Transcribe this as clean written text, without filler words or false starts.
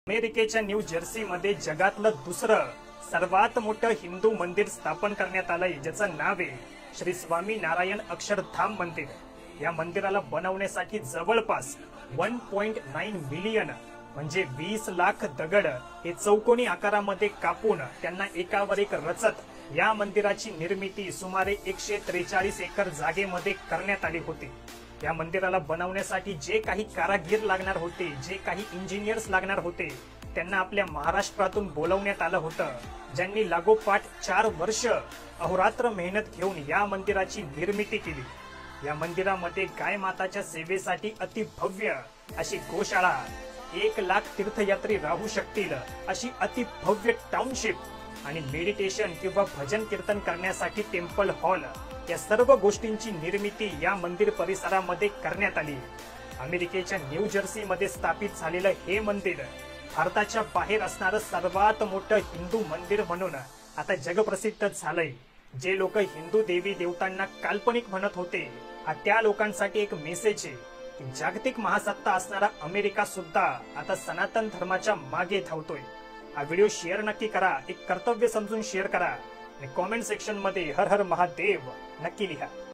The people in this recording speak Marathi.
अमेरिकेच्या न्यू जर्सी मध्ये जगातलं दुसरं सर्वात मोठं हिंदू मंदिर स्थापन करण्यात आलंय, ज्याचं नाव आहे श्री स्वामी नारायण अक्षरधाम मंदिर। या मंदिराला बनवण्यासाठी जवळपास 1.9 मिलियन म्हणजे 20 लाख दगड हे चौकोनी आकारामध्ये कापून त्यांना एकावर एक रचत या मंदिराची निर्मिती सुमारे 143 एकर जागेमध्ये करण्यात आली होती। या मंदिराला बनवण्यासाठी जे काही कारागीर लागणार होते, जे काही इंजिनियर्स लागणार होते, त्यांना आपल्या महाराष्ट्रातून बोलवण्यात आलं होतं, ज्यांनी लागोपाठ 4 वर्ष अहोरात्र मेहनत घेऊन या मंदिराची निर्मिती केली। या मंदिरामध्ये गाय माताच्या सेवेसाठी अति भव्य अशी गोशाळा, 1 लाख तीर्थयात्री राहू शकतील अशी अति भव्य टाउनशिप आणि मेडिटेशन किंवा भजन कीर्तन करण्यासाठी टेम्पल हॉल, या सर्व गोष्टींची निर्मिती या मंदिर परिसरामध्ये करण्यात आली। अमेरिकेच्या न्यू जर्सी मध्ये स्थापित झालेलं हे मंदिर भारताच्या बाहेर असणारं सर्वात मोठं हिंदू मंदिर म्हणून आता जगप्रसिद्ध झालंय। जे लोक हिंदू देवी देवतांना काल्पनिक म्हणत होते, हा त्या लोकांसाठी एक मेसेज आहे की जागतिक महासत्ता असणारा अमेरिका सुद्धा आता सनातन धर्माच्या मागे धावतोय। हा व्हिडिओ शेअर नक्की करा, एक कर्तव्य समजून शेअर करा आणि कमेंट सेक्शन मध्ये हर हर महादेव नक्की लिहा।